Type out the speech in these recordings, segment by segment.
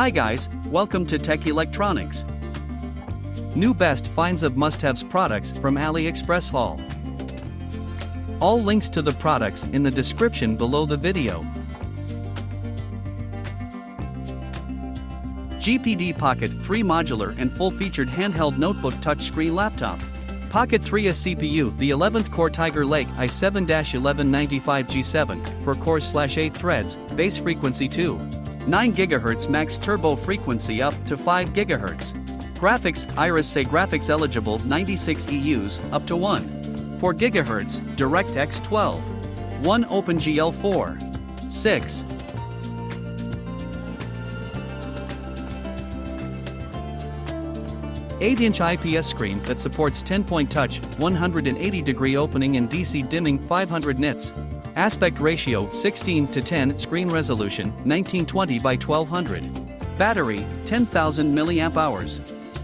Hi guys, welcome to Tech Electronics. New best finds of must-haves products from AliExpress haul. All links to the products in the description below the video. GPD Pocket 3 modular and full-featured handheld notebook touchscreen laptop. Pocket 3's CPU, the 11th core Tiger Lake i7-1195G7, 4 cores/8 threads, base frequency 2.9 GHz, max turbo frequency up to 5 GHz. Graphics, Iris Say graphics eligible 96 EUs, up to 1.4 GHz, DirectX 12. 1 OpenGL 4. 6. 8-inch IPS screen that supports 10-point touch, 180-degree opening and DC dimming, 500 nits. Aspect ratio 16:10, screen resolution 1920 by 1200. Battery 10,000 mAh.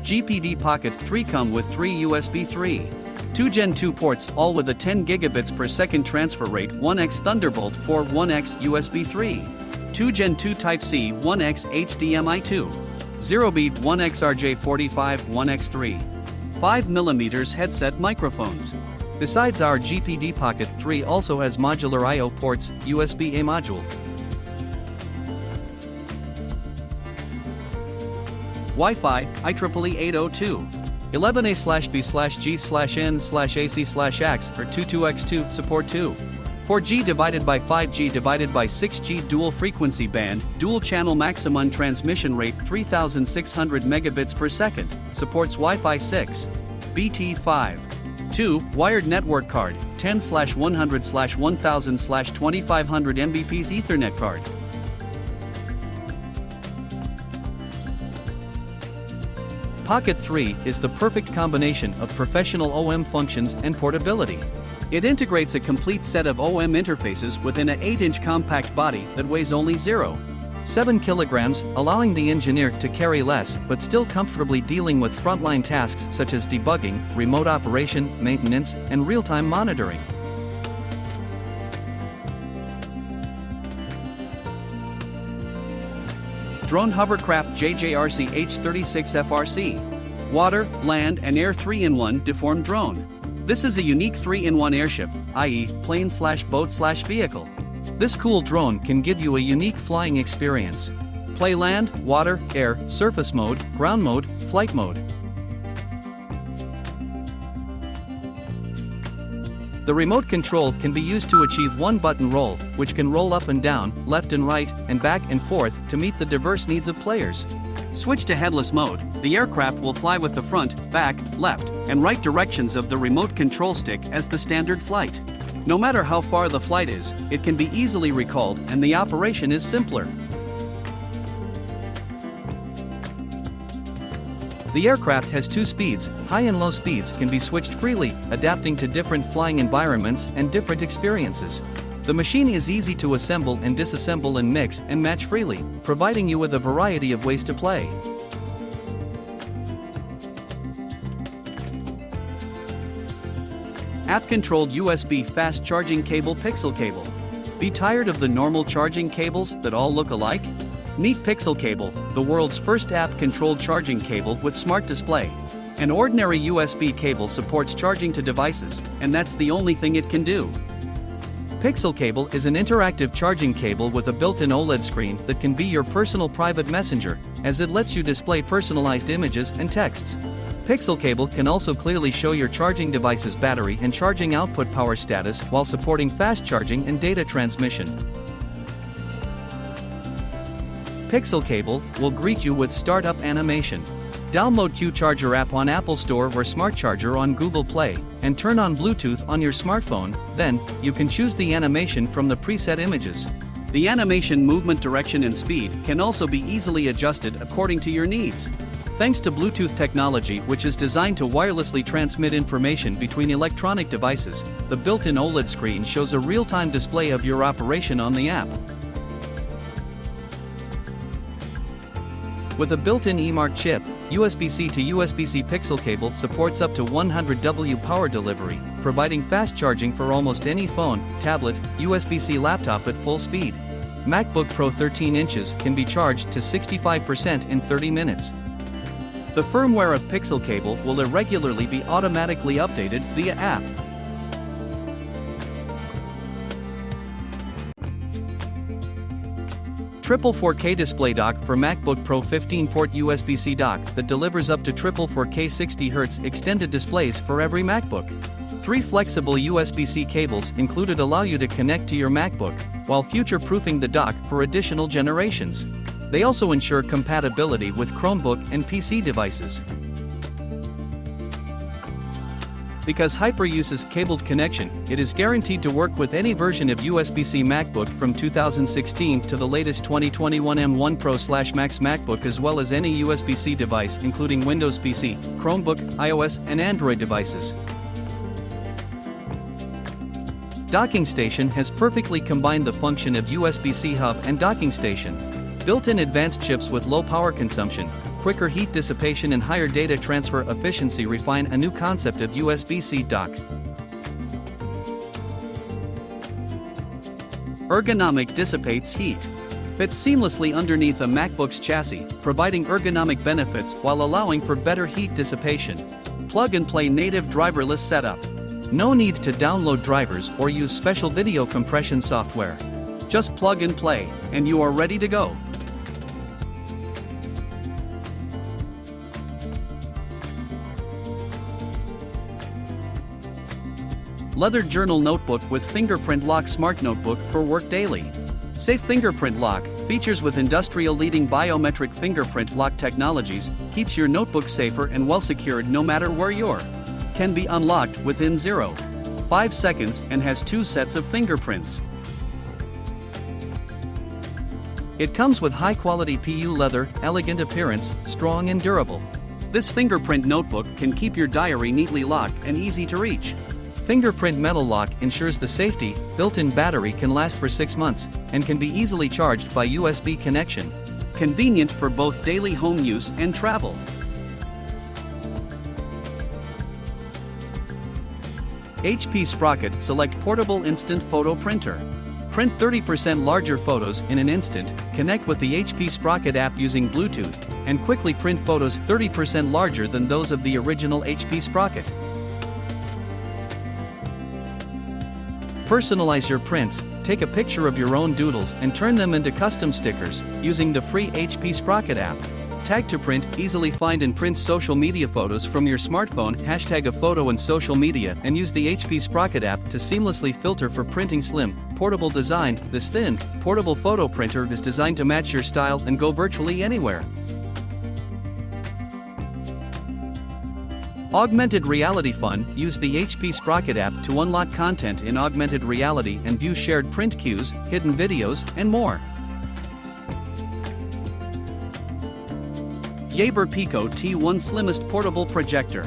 GPD Pocket 3 come with 3 USB 3. 2 Gen 2 ports, all with a 10 gigabits per second transfer rate, 1x Thunderbolt 4, 1x USB 3. 2 Gen 2 Type-C, 1x HDMI 2. 0-beat 1x RJ45, 1x3. 5mm headset microphones. Besides, our GPD Pocket 3 also has modular I/O ports, USB-A module. Wi-Fi, IEEE 802. 11A/B/G/N/AC/AX or 22x2, support 2. 4G divided by 5G divided by 6G dual frequency band, dual channel maximum transmission rate 3600 megabits per second, supports Wi-Fi 6. BT5. 2. Wired network card, 10/100/1000/2500 Mbps Ethernet card. Pocket 3 is the perfect combination of professional OM functions and portability. It integrates a complete set of OM interfaces within an 8-inch compact body that weighs only 0.7 kilograms, allowing the engineer to carry less but still comfortably dealing with frontline tasks such as debugging, remote operation, maintenance, and real-time monitoring. Drone Hovercraft JJRC H36 FRC. Water, land, and air 3-in-1 deformed drone. This is a unique 3-in-1 airship, i.e., plane/boat/vehicle. This cool drone can give you a unique flying experience. Play land, water, air, surface mode, ground mode, flight mode. The remote control can be used to achieve one-button roll, which can roll up and down, left and right, and back and forth to meet the diverse needs of players. Switch to headless mode. The aircraft will fly with the front, back, left, and right directions of the remote control stick as the standard flight. No matter how far the flight is, it can be easily recalled and the operation is simpler. The aircraft has 2 speeds. High and low speeds can be switched freely, adapting to different flying environments and different experiences. The machine is easy to assemble and disassemble and mix and match freely, providing you with a variety of ways to play. App-controlled USB fast charging cable Pixel cable. Be tired of the normal charging cables that all look alike? Meet Pixel Cable, the world's first app-controlled charging cable with smart display. An ordinary USB cable supports charging to devices, and that's the only thing it can do. Pixel Cable is an interactive charging cable with a built-in OLED screen that can be your personal private messenger, as it lets you display personalized images and texts. Pixel Cable can also clearly show your charging device's battery and charging output power status while supporting fast charging and data transmission. Pixel Cable will greet you with startup animation. Download QCharger app on Apple Store or Smart Charger on Google Play, and turn on Bluetooth on your smartphone, then, you can choose the animation from the preset images. The animation movement direction and speed can also be easily adjusted according to your needs. Thanks to Bluetooth technology, which is designed to wirelessly transmit information between electronic devices, the built-in OLED screen shows a real-time display of your operation on the app. With a built-in eMark chip, USB-C to USB-C Pixel Cable supports up to 100W power delivery, providing fast charging for almost any phone, tablet, USB-C laptop at full speed. MacBook Pro 13 inches can be charged to 65% in 30 minutes. The firmware of Pixel cable will irregularly be automatically updated via app. Triple 4K display dock for MacBook Pro 15-port USB-C dock that delivers up to triple 4K 60Hz extended displays for every MacBook. 3 flexible USB-C cables included allow you to connect to your MacBook, while future-proofing the dock for additional generations. They also ensure compatibility with Chromebook and PC devices. Because Hyper uses cabled connection, it is guaranteed to work with any version of USB-C MacBook from 2016 to the latest 2021 M1 Pro/Max MacBook, as well as any USB-C device including Windows PC, Chromebook, iOS, and Android devices. Docking station has perfectly combined the function of USB-C hub and docking station. Built-in advanced chips with low power consumption, quicker heat dissipation and higher data transfer efficiency refine a new concept of USB-C dock. Ergonomic dissipates heat. Fits seamlessly underneath a MacBook's chassis, providing ergonomic benefits while allowing for better heat dissipation. Plug-and-play native driverless setup. No need to download drivers or use special video compression software. Just plug and play, and you are ready to go. Leather journal notebook with fingerprint lock smart notebook for work daily. Safe fingerprint lock, features with industrial-leading biometric fingerprint lock technologies, keeps your notebook safer and well-secured no matter where you're. Can be unlocked within 0.5 seconds and has 2 sets of fingerprints. It comes with high-quality PU leather, elegant appearance, strong and durable. This fingerprint notebook can keep your diary neatly locked and easy to reach. Fingerprint metal lock ensures the safety. Built-in battery can last for 6 months and can be easily charged by USB connection. Convenient for both daily home use and travel. HP Sprocket Select Portable Instant Photo Printer. Print 30% larger photos in an instant. Connect with the HP Sprocket app using Bluetooth and quickly print photos 30% larger than those of the original HP Sprocket. Personalize your prints. Take a picture of your own doodles and turn them into custom stickers using the free HP Sprocket app. Tag to print, easily find and print social media photos from your smartphone. Hashtag a photo in social media and use the HP Sprocket app to seamlessly filter for printing slim, portable design. This thin, portable photo printer is designed to match your style and go virtually anywhere. Augmented reality fun. Use the HP Sprocket app to unlock content in augmented reality and view shared print queues, hidden videos, and more. Yaber Pico T1 Slimmest Portable Projector.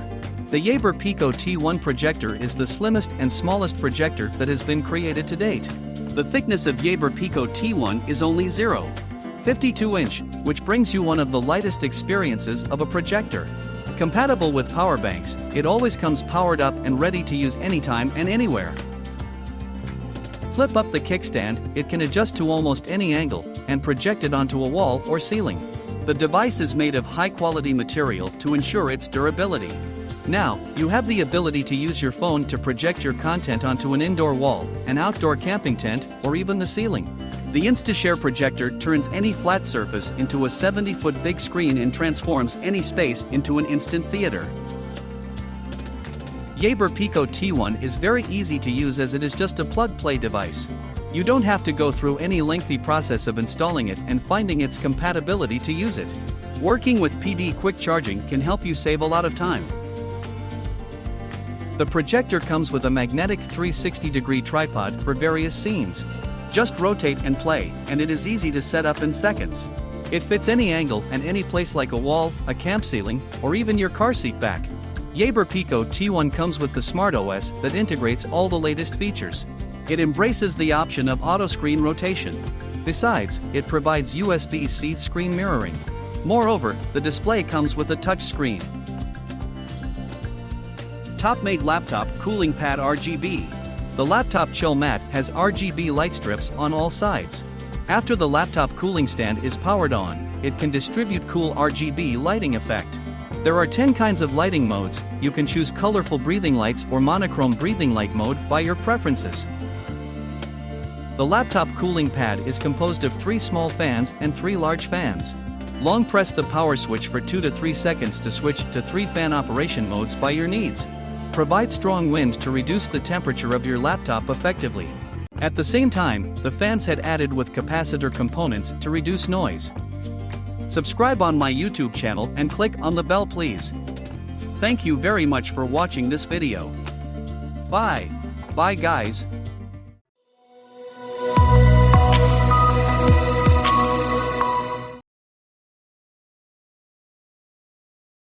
The Yaber Pico T1 projector is the slimmest and smallest projector that has been created to date. The thickness of Yaber Pico T1 is only 0.52 inch, which brings you one of the lightest experiences of a projector. Compatible with power banks, it always comes powered up and ready to use anytime and anywhere. Flip up the kickstand, it can adjust to almost any angle and project it onto a wall or ceiling. The device is made of high-quality material to ensure its durability. Now, you have the ability to use your phone to project your content onto an indoor wall, an outdoor camping tent, or even the ceiling. The InstaShare projector turns any flat surface into a 70-foot big screen and transforms any space into an instant theater. Yaber Pico T1 is very easy to use as it is just a plug-play device. You don't have to go through any lengthy process of installing it and finding its compatibility to use it. Working with PD quick charging can help you save a lot of time. The projector comes with a magnetic 360-degree tripod for various scenes. Just rotate and play, and it is easy to set up in seconds. It fits any angle and any place like a wall, a camp ceiling, or even your car seat back. Yaber Pico T1 comes with the Smart OS that integrates all the latest features. It embraces the option of auto-screen rotation. Besides, it provides USB-C screen mirroring. Moreover, the display comes with a touch screen. TopMate Laptop Cooling Pad RGB. The laptop chill mat has RGB light strips on all sides. After the laptop cooling stand is powered on, it can distribute cool RGB lighting effect. There are 10 kinds of lighting modes. You can choose colorful breathing lights or monochrome breathing light mode by your preferences. The laptop cooling pad is composed of 3 small fans and 3 large fans. Long press the power switch for 2 to 3 seconds to switch to 3 fan operation modes by your needs. Provide strong wind to reduce the temperature of your laptop effectively. At the same time, the fans had added with capacitor components to reduce noise. Subscribe on my YouTube channel and click on the bell please. Thank you very much for watching this video. Bye. Bye guys.